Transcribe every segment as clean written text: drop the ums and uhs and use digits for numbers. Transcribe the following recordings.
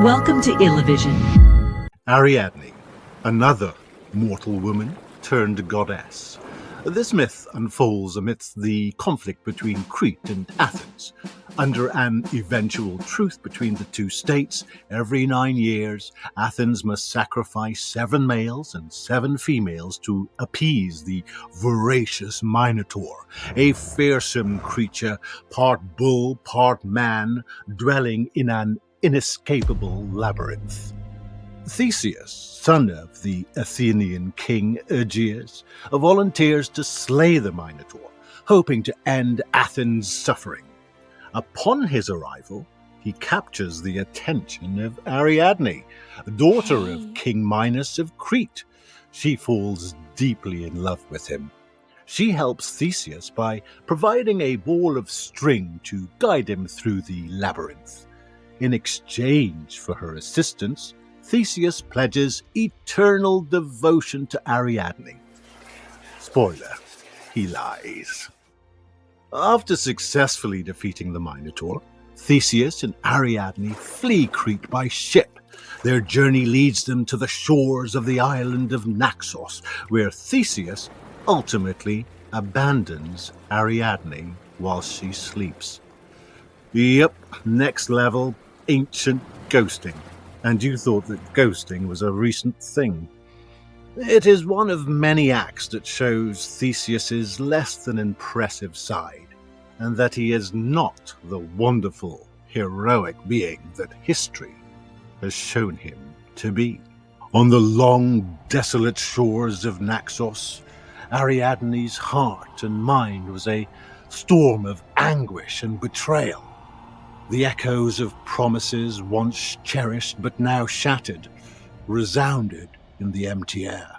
Welcome to Illuvision. Ariadne, another mortal woman turned goddess. This myth unfolds amidst the conflict between Crete and Athens. Under an eventual truce between the two states, every 9 years, Athens must sacrifice 7 males and 7 females to appease the voracious Minotaur, a fearsome creature, part bull, part man, dwelling in an inescapable labyrinth. Theseus, son of the Athenian king Aegeus, volunteers to slay the Minotaur, hoping to end Athens' suffering. Upon his arrival, he captures the attention of Ariadne, daughter of King Minos of Crete. She falls deeply in love with him. She helps Theseus by providing a ball of string to guide him through the labyrinth. In exchange for her assistance, Theseus pledges eternal devotion to Ariadne. Spoiler, he lies. After successfully defeating the Minotaur, Theseus and Ariadne flee Crete by ship. Their journey leads them to the shores of the island of Naxos, where Theseus ultimately abandons Ariadne while she sleeps. Yep, next level, ancient ghosting. And you thought that ghosting was a recent thing. It is one of many acts that shows Theseus's less than impressive side, and that he is not the wonderful, heroic being that history has shown him to be. On the long, desolate shores of Naxos, Ariadne's heart and mind was a storm of anguish and betrayal. The echoes of promises once cherished but now shattered resounded in the empty air.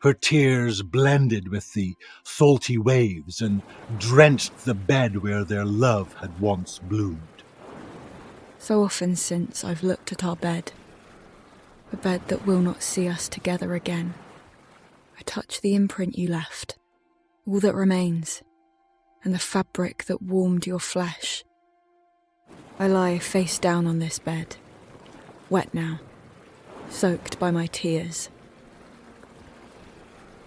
Her tears blended with the salty waves and drenched the bed where their love had once bloomed. So often since I've looked at our bed, a bed that will not see us together again. I touch the imprint you left, all that remains, and the fabric that warmed your flesh. I lie face down on this bed, wet now, soaked by my tears.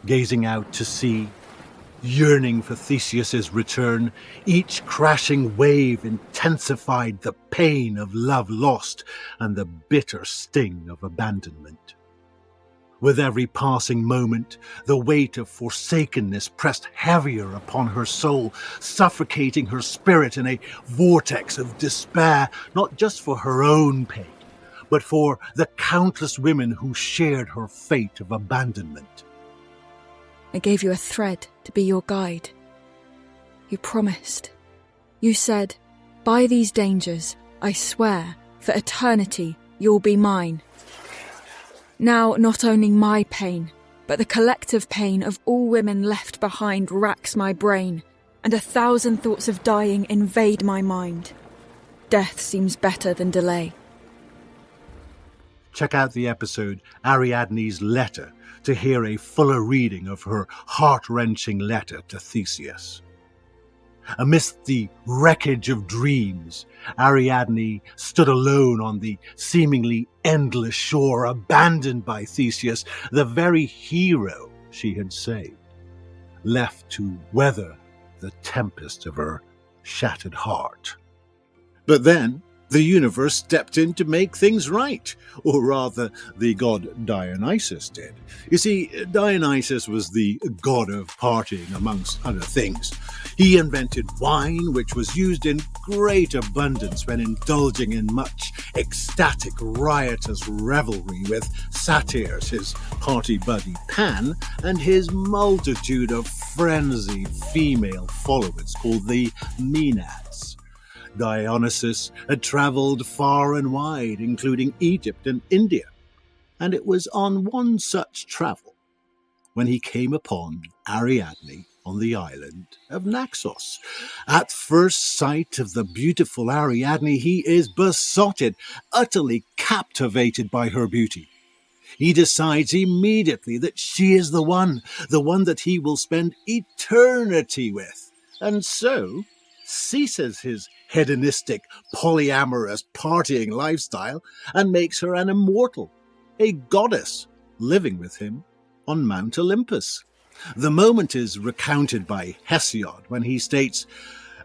Gazing out to sea, yearning for Theseus's return, each crashing wave intensified the pain of love lost and the bitter sting of abandonment. With every passing moment, the weight of forsakenness pressed heavier upon her soul, suffocating her spirit in a vortex of despair, not just for her own pain, but for the countless women who shared her fate of abandonment. I gave you a thread to be your guide. You promised. You said, by these dangers, I swear, for eternity, you'll be mine. Now, not only my pain, but the collective pain of all women left behind racks my brain, and 1,000 thoughts of dying invade my mind. Death seems better than delay. Check out the episode Ariadne's Letter to hear a fuller reading of her heart-wrenching letter to Theseus. Amidst the wreckage of dreams, Ariadne stood alone on the seemingly endless shore, abandoned by Theseus, the very hero she had saved, left to weather the tempest of her shattered heart. But then, the universe stepped in to make things right, or rather, the god Dionysus did. You see, Dionysus was the god of partying, amongst other things. He invented wine, which was used in great abundance when indulging in much ecstatic, riotous revelry with satyrs, his party buddy Pan, and his multitude of frenzied female followers called the Maenads. Dionysus had travelled far and wide, including Egypt and India, and it was on one such travel when he came upon Ariadne on the island of Naxos. At first sight of the beautiful Ariadne, he is besotted, utterly captivated by her beauty. He decides immediately that she is the one that he will spend eternity with, and so ceases his hedonistic, polyamorous, partying lifestyle and makes her an immortal, a goddess, living with him on Mount Olympus. The moment is recounted by Hesiod when he states,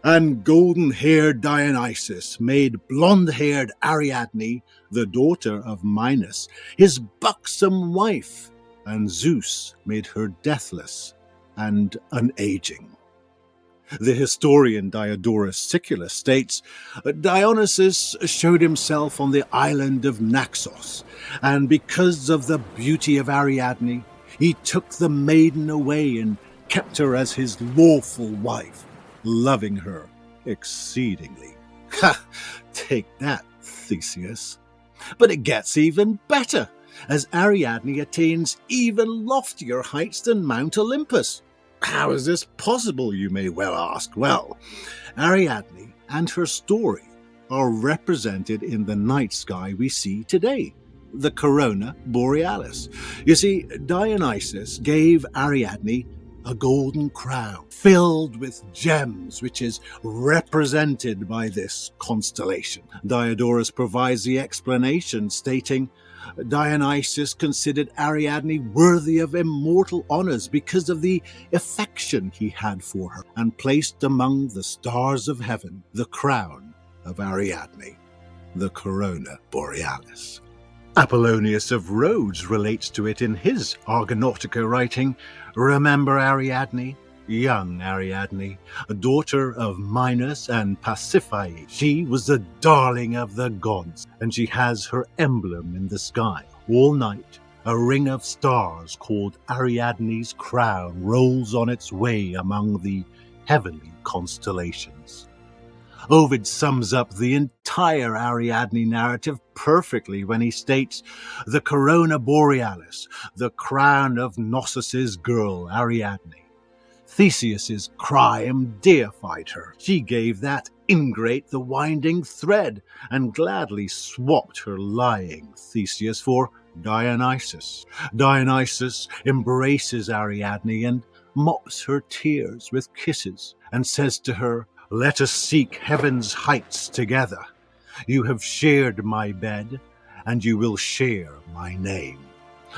"And golden-haired Dionysus made blonde-haired Ariadne, the daughter of Minos, his buxom wife, and Zeus made her deathless and unaging." The historian Diodorus Siculus states, "Dionysus showed himself on the island of Naxos, and because of the beauty of Ariadne, he took the maiden away and kept her as his lawful wife, loving her exceedingly." Ha! Take that, Theseus. But it gets even better, as Ariadne attains even loftier heights than Mount Olympus. How is this possible, you may well ask? Well, Ariadne and her story are represented in the night sky we see today, the corona borealis. You see, Dionysus gave Ariadne a golden crown filled with gems, which is represented by this constellation. Diodorus provides the explanation, stating, "Dionysus considered Ariadne worthy of immortal honors because of the affection he had for her, and placed among the stars of heaven the crown of Ariadne, the corona borealis." Apollonius of Rhodes relates to it in his Argonautica, writing, "Remember Ariadne, young Ariadne, a daughter of Minos and Pasiphae. She was the darling of the gods, and she has her emblem in the sky. All night, a ring of stars called Ariadne's crown rolls on its way among the heavenly constellations." Ovid sums up the entire Ariadne narrative perfectly when he states, "The corona borealis, the crown of Naxos's girl Ariadne. Theseus's crime deified her. She gave that ingrate the winding thread, and gladly swapped her lying Theseus for Dionysus. Dionysus embraces Ariadne and mops her tears with kisses, and says to her, 'Let us seek heaven's heights together. You have shared my bed, and you will share my name.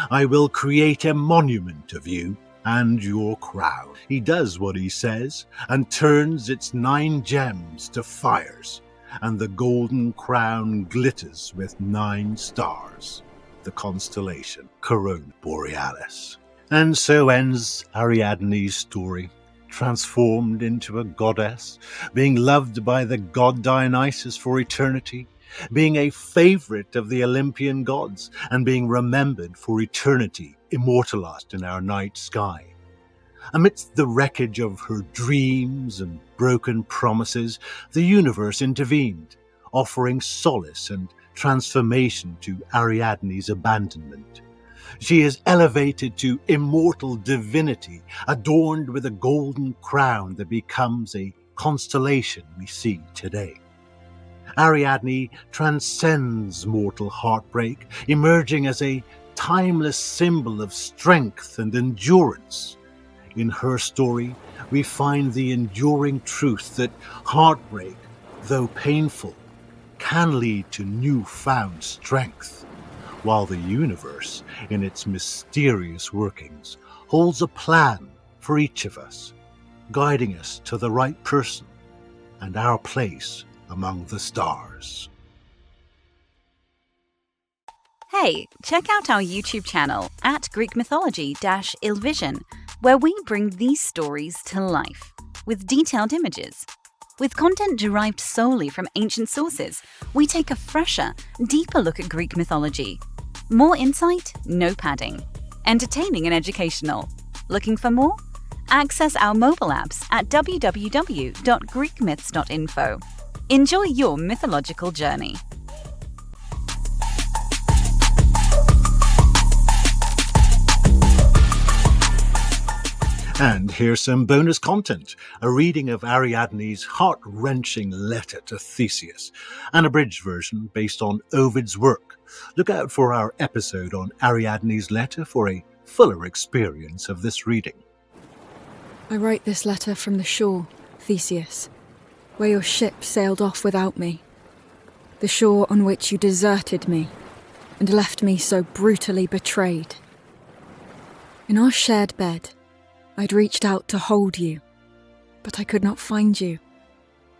I will create a monument of you and your crown.' He does what he says, and turns its 9 gems to fires, and the golden crown glitters with 9 stars, the constellation Corona Borealis." And so ends Ariadne's story, transformed into a goddess, being loved by the god Dionysus for eternity, being a favorite of the Olympian gods, and being remembered for eternity, immortalized in our night sky. Amidst the wreckage of her dreams and broken promises, the universe intervened, offering solace and transformation to Ariadne's abandonment. She is elevated to immortal divinity, adorned with a golden crown that becomes a constellation we see today. Ariadne transcends mortal heartbreak, emerging as a timeless symbol of strength and endurance. In her story, we find the enduring truth that heartbreak, though painful, can lead to newfound strength, while the universe, in its mysterious workings, holds a plan for each of us, guiding us to the right person and our place among the stars. Hey, check out our YouTube channel at Greek Mythology-Illvision, where we bring these stories to life with detailed images. With content derived solely from ancient sources, we take a fresher, deeper look at Greek mythology. More insight, no padding. Entertaining and educational. Looking for more? Access our mobile apps at www.greekmyths.info. Enjoy your mythological journey. And here's some bonus content, a reading of Ariadne's heart-wrenching letter to Theseus, an abridged version based on Ovid's work. Look out for our episode on Ariadne's letter for a fuller experience of this reading. I write this letter from the shore, Theseus, where your ship sailed off without me, the shore on which you deserted me and left me so brutally betrayed. In our shared bed, I'd reached out to hold you, but I could not find you.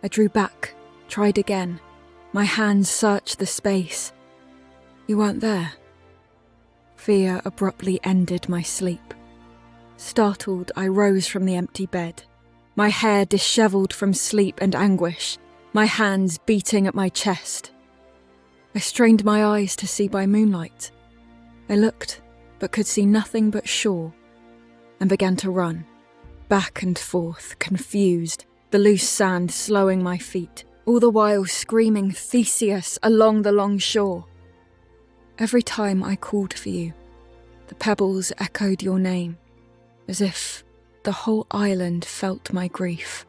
I drew back, tried again. My hands searched the space. You weren't there. Fear abruptly ended my sleep. Startled, I rose from the empty bed, my hair dishevelled from sleep and anguish, my hands beating at my chest. I strained my eyes to see by moonlight. I looked, but could see nothing but shore, and began to run, back and forth, confused, the loose sand slowing my feet, all the while screaming Theseus along the long shore. Every time I called for you, the pebbles echoed your name, as if the whole island felt my grief.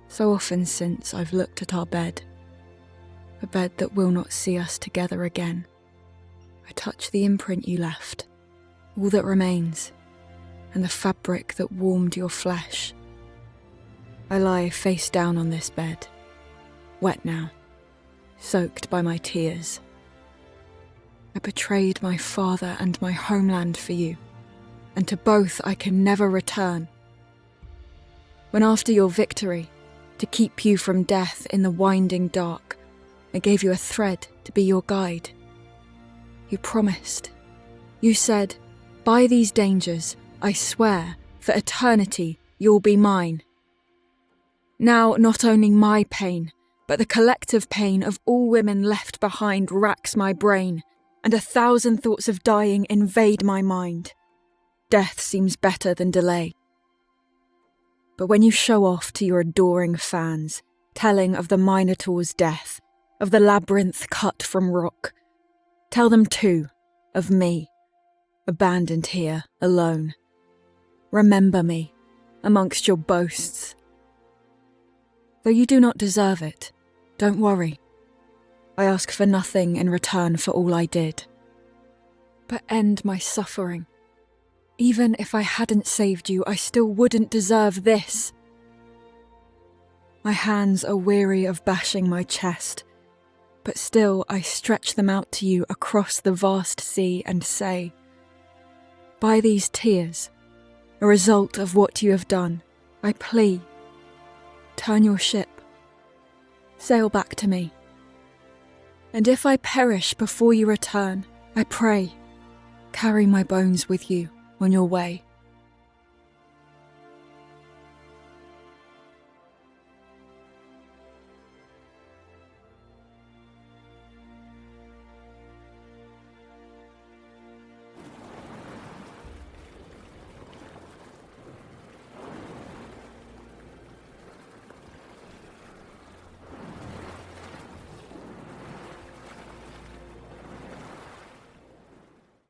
So often since I've looked at our bed, a bed that will not see us together again. I touch the imprint you left, all that remains, and the fabric that warmed your flesh. I lie face down on this bed, wet now, soaked by my tears. I betrayed my father and my homeland for you, and to both I can never return. When after your victory, to keep you from death in the winding dark, I gave you a thread to be your guide. You promised. You said, by these dangers, I swear, for eternity, you'll be mine. Now not only my pain, but the collective pain of all women left behind racks my brain, and 1,000 thoughts of dying invade my mind. Death seems better than delay. But when you show off to your adoring fans, telling of the Minotaur's death, of the labyrinth cut from rock, tell them too of me, abandoned here, alone. Remember me amongst your boasts. Though you do not deserve it, don't worry. I ask for nothing in return for all I did. But end my suffering. Even if I hadn't saved you, I still wouldn't deserve this. My hands are weary of bashing my chest, but still I stretch them out to you across the vast sea and say, by these tears, a result of what you have done, I plea, turn your ship, sail back to me. And if I perish before you return, I pray, carry my bones with you on your way.